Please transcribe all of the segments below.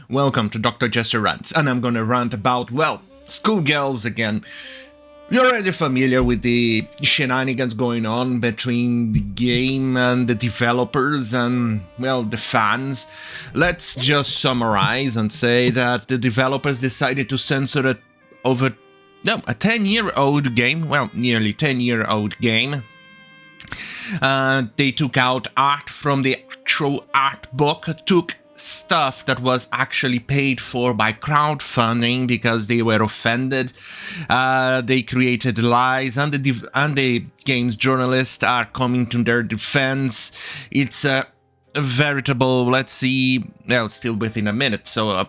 welcome to Dr. Jester Rants, and I'm gonna rant about, well, Skullgirls again. You're already familiar with the shenanigans going on between the game and the developers and, well, the fans. Let's just summarize and say that the developers decided to censor a 10-year-old game, well, nearly 10-year-old game. They took out art from the actual art book, took stuff that was actually paid for by crowdfunding because they were offended. They created lies, and the game's journalists are coming to their defense. It's a veritable, let's see, well, still within a minute, so I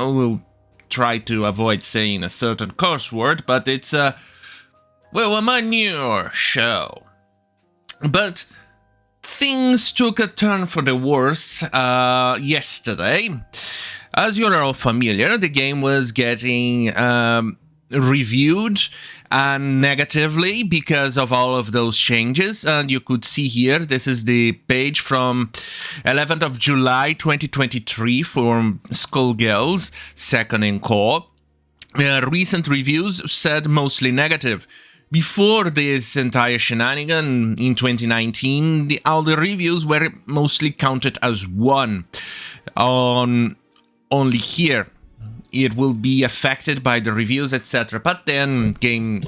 will try to avoid saying a certain curse word, but it's a manure show. But things took a turn for the worse yesterday. As you're all familiar, the game was getting reviewed negatively because of all of those changes. And you could see here, this is the page from 11th of July 2023 from Skullgirls, second in core. Recent reviews said mostly negative. Before this entire shenanigan in 2019, all the reviews were mostly counted as 1. Only here, it will be affected by the reviews, etc. But then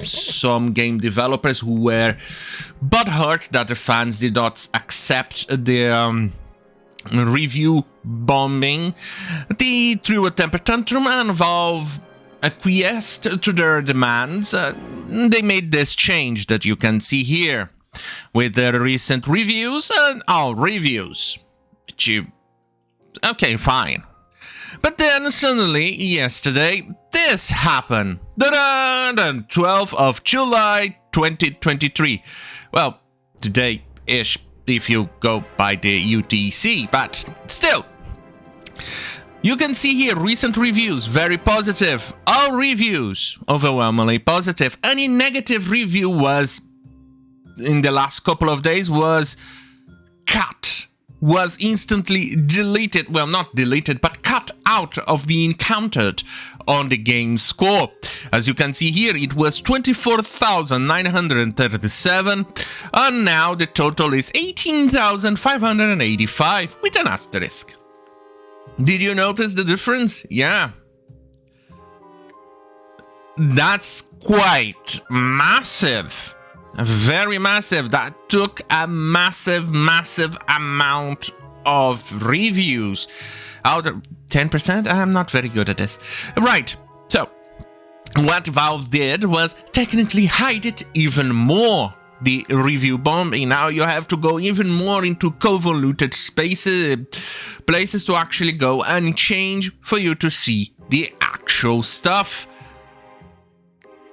some game developers who were butthurt that the fans did not accept the review bombing, they threw a temper tantrum, and Valve acquiesced to their demands. They made this change that you can see here with the recent reviews and all reviews. Okay, fine. But then suddenly, yesterday, this happened. The 12th of July 2023. Well, today-ish if you go by the UTC, but still. You can see here recent reviews, very positive. All reviews, overwhelmingly positive. Any negative review was, in the last couple of days, was cut. Was instantly deleted. Well, not deleted, but cut out of being counted on the game score. As you can see here, it was 24,937, and now the total is 18,585 with an asterisk. Did you notice the difference? Yeah. That's quite massive. Very massive. That took a massive amount of reviews. Out of 10%? I'm not very good at this. Right. So, what Valve did was technically hide it even more. The review bombing. Now you have to go even more into convoluted places to actually go and change for you to see the actual stuff.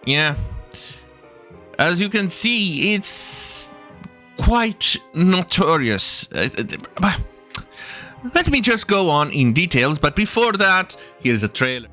Yeah. As you can see, it's quite notorious. Let me just go on in details, but before that, here's a trailer.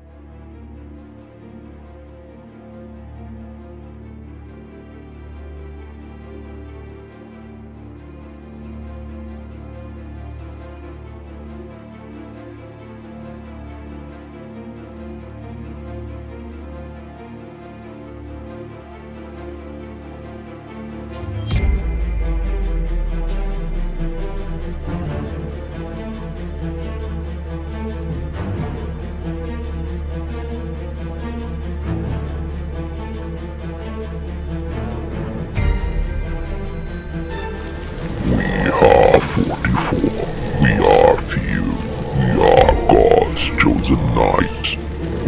Chosen knight.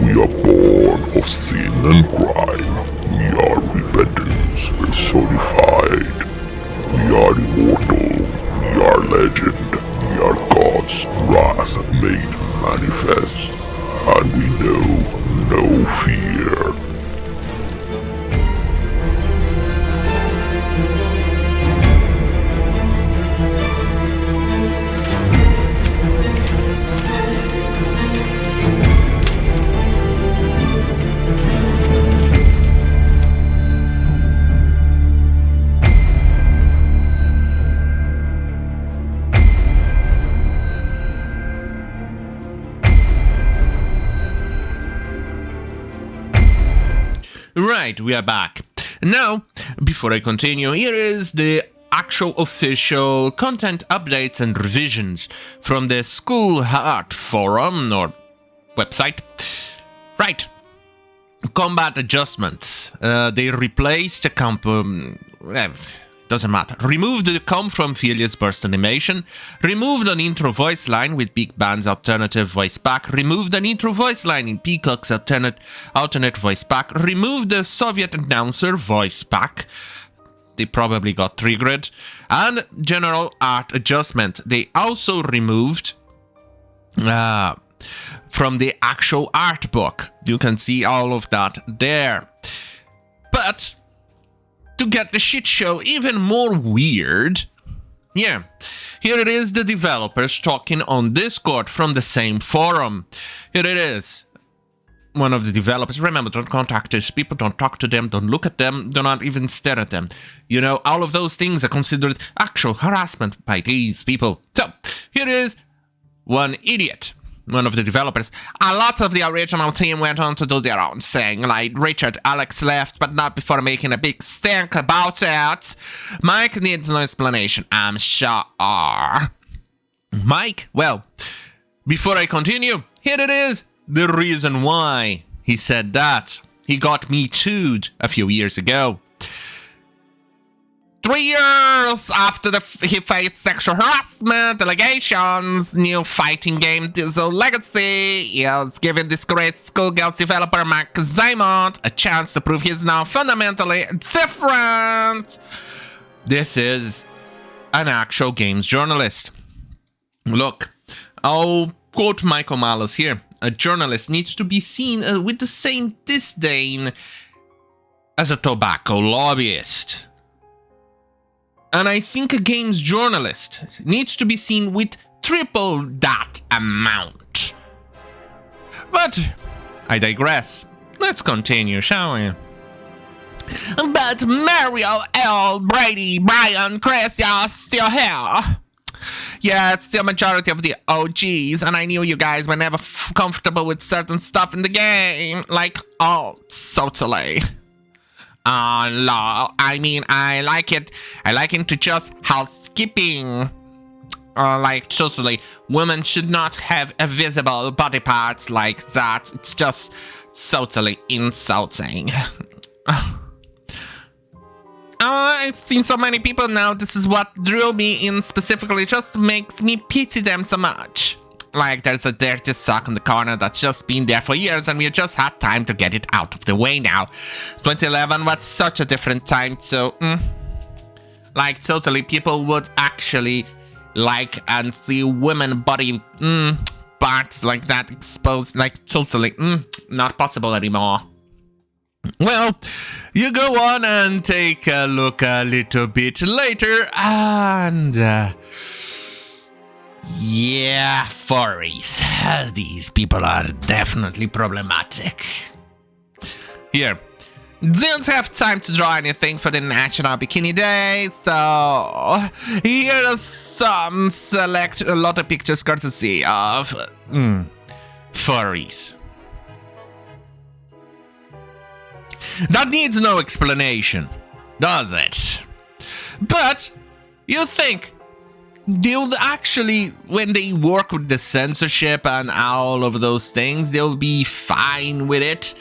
We are born of sin and crime. We are repentance personified. We are immortal. We are legend. We are God's wrath made manifest. And we know no fear. Right, we are back. Now, before I continue, here is the actual official content updates and revisions from the School Heart forum or website. Right. Combat adjustments. They replaced the doesn't matter. Removed the come from Felia's burst animation. Removed an intro voice line with Big Band's alternative voice pack. Removed an intro voice line in Peacock's alternate voice pack. Removed the Soviet announcer voice pack. They probably got triggered. And general art adjustment. They also removed from the actual art book. You can see all of that there. But to get the shit show even more weird, here it is, the developers talking on Discord from the same forum. Here it is. One of the developers, remember, don't contact these people, don't talk to them, don't look at them, do not even stare at them. You know, all of those things are considered actual harassment by these people. So, here is one idiot, one of the developers. A lot of the original team went on to do their own thing, like Richard Alex left, but not before making a big stink about it. Mike needs no explanation, I'm sure. Mike, well, before I continue, here it is. The reason why he said that. He got Me Too'd a few years ago. 3 years after he faced sexual harassment allegations, new fighting game Dizo Legacy is giving disgraced Skullgirls developer Mark Zymont a chance to prove he's now fundamentally different. This is an actual games journalist. Look, I'll quote Michael Malice here. A journalist needs to be seen with the same disdain as a tobacco lobbyist. And I think a games journalist needs to be seen with triple that amount. But I digress. Let's continue, shall we? But Mario, L, Brady, Brian, Chris, y'all still here. Yeah, it's still majority of the OGs, and I knew you guys were never comfortable with certain stuff in the game, like, oh, totally. Lol, I mean, I like it to just housekeeping. Like, totally, women should not have visible body parts like that. It's just totally insulting. I've seen so many people now, this is what drew me in specifically, just makes me pity them so much. Like, there's a dirty sock in the corner that's just been there for years and we just had time to get it out of the way now. 2011 was such a different time, so, like, totally, people would actually like and see women body, parts like that exposed, like, totally, not possible anymore. Well, you go on and take a look a little bit later, and yeah, furries. These people are definitely problematic. Here, didn't have time to draw anything for the National Bikini Day, so here are some select a lot of pictures courtesy of furries. That needs no explanation, does it? But you think they'll actually, when they work with the censorship and all of those things, they'll be fine with it?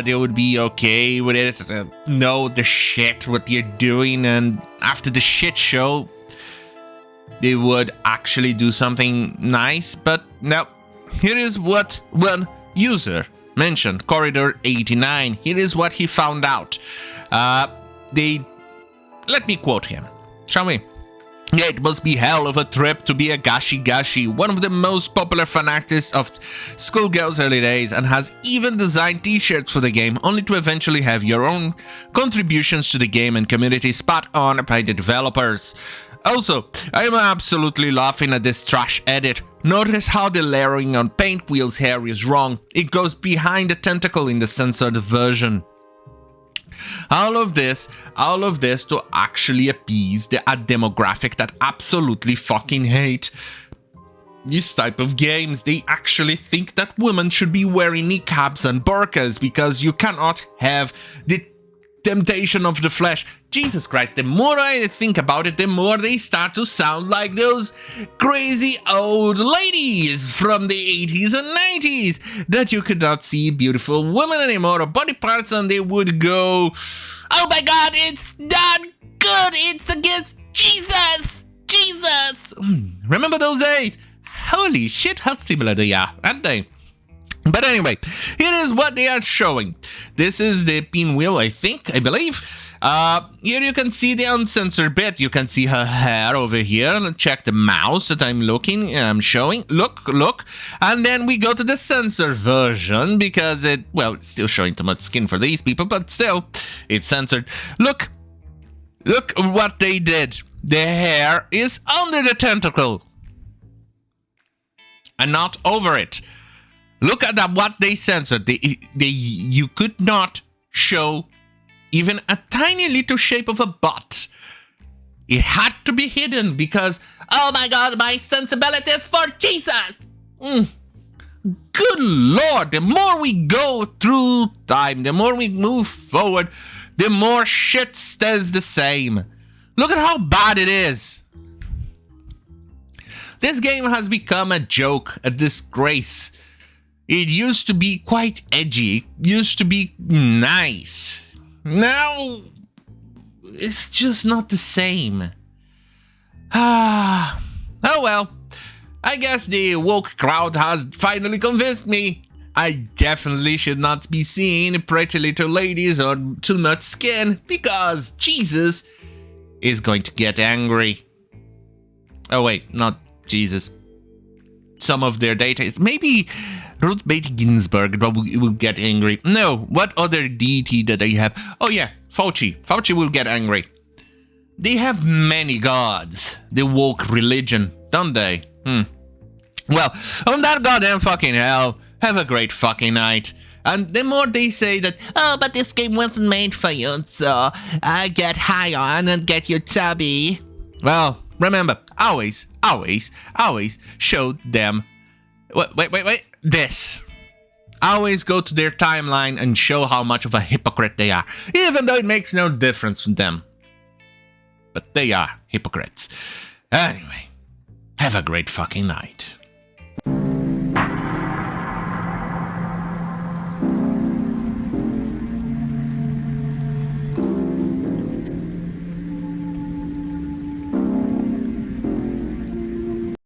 They would be okay with it, know the shit what you're doing, and after the shit show, they would actually do something nice. But no, here is what one user mentioned, Corridor 89. Here is what he found out. Let me quote him, shall we? Yeah, it must be hell of a trip to be a Gashi Gashi, one of the most popular fan artists of Skullgirls' early days, and has even designed t-shirts for the game, only to eventually have your own contributions to the game and community spot on by the developers. Also, I am absolutely laughing at this trash edit. Notice how the layering on Paint Wheel's hair is wrong. It goes behind the tentacle in the censored version. All of this to actually appease a demographic that absolutely fucking hate these type of games, they actually think that women should be wearing niqabs and burqas because you cannot have the temptation of the flesh. Jesus Christ, the more I think about it, the more they start to sound like those crazy old ladies from the 80s and 90s that you could not see beautiful women anymore or body parts and they would go, oh my god, it's not good, it's against Jesus! Jesus! Remember those days? Holy shit, how similar they are, aren't they? But anyway, here is what they are showing. This is the pinwheel, I believe. Here you can see the uncensored bit. You can see her hair over here. Check the mouse that I'm showing. Look. And then we go to the censored version because it's still showing too much skin for these people, but still, it's censored. Look what they did. The hair is under the tentacle and not over it. Look at that, what they censored. You could not show even a tiny little shape of a butt. It had to be hidden because, oh my god, my sensibilities for Jesus! Good lord, the more we go through time, the more we move forward, the more shit stays the same. Look at how bad it is. This game has become a joke, a disgrace. It used to be quite edgy. It used to be nice. Now, it's just not the same. Oh well. I guess the woke crowd has finally convinced me. I definitely should not be seeing pretty little ladies or too much skin because Jesus is going to get angry. Oh wait, not Jesus. Some of their data is maybe Ruth Bader Ginsburg will get angry. No, what other deity that they have? Oh yeah, Fauci. Fauci will get angry. They have many gods. The woke religion, don't they? Well, on that goddamn fucking hell, have a great fucking night. And the more they say that, oh, but this game wasn't made for you, so get high on and get your tubby. Well, remember, always show them. Wait. This. Always go to their timeline and show how much of a hypocrite they are, even though it makes no difference to them. But they are hypocrites. Anyway, have a great fucking night.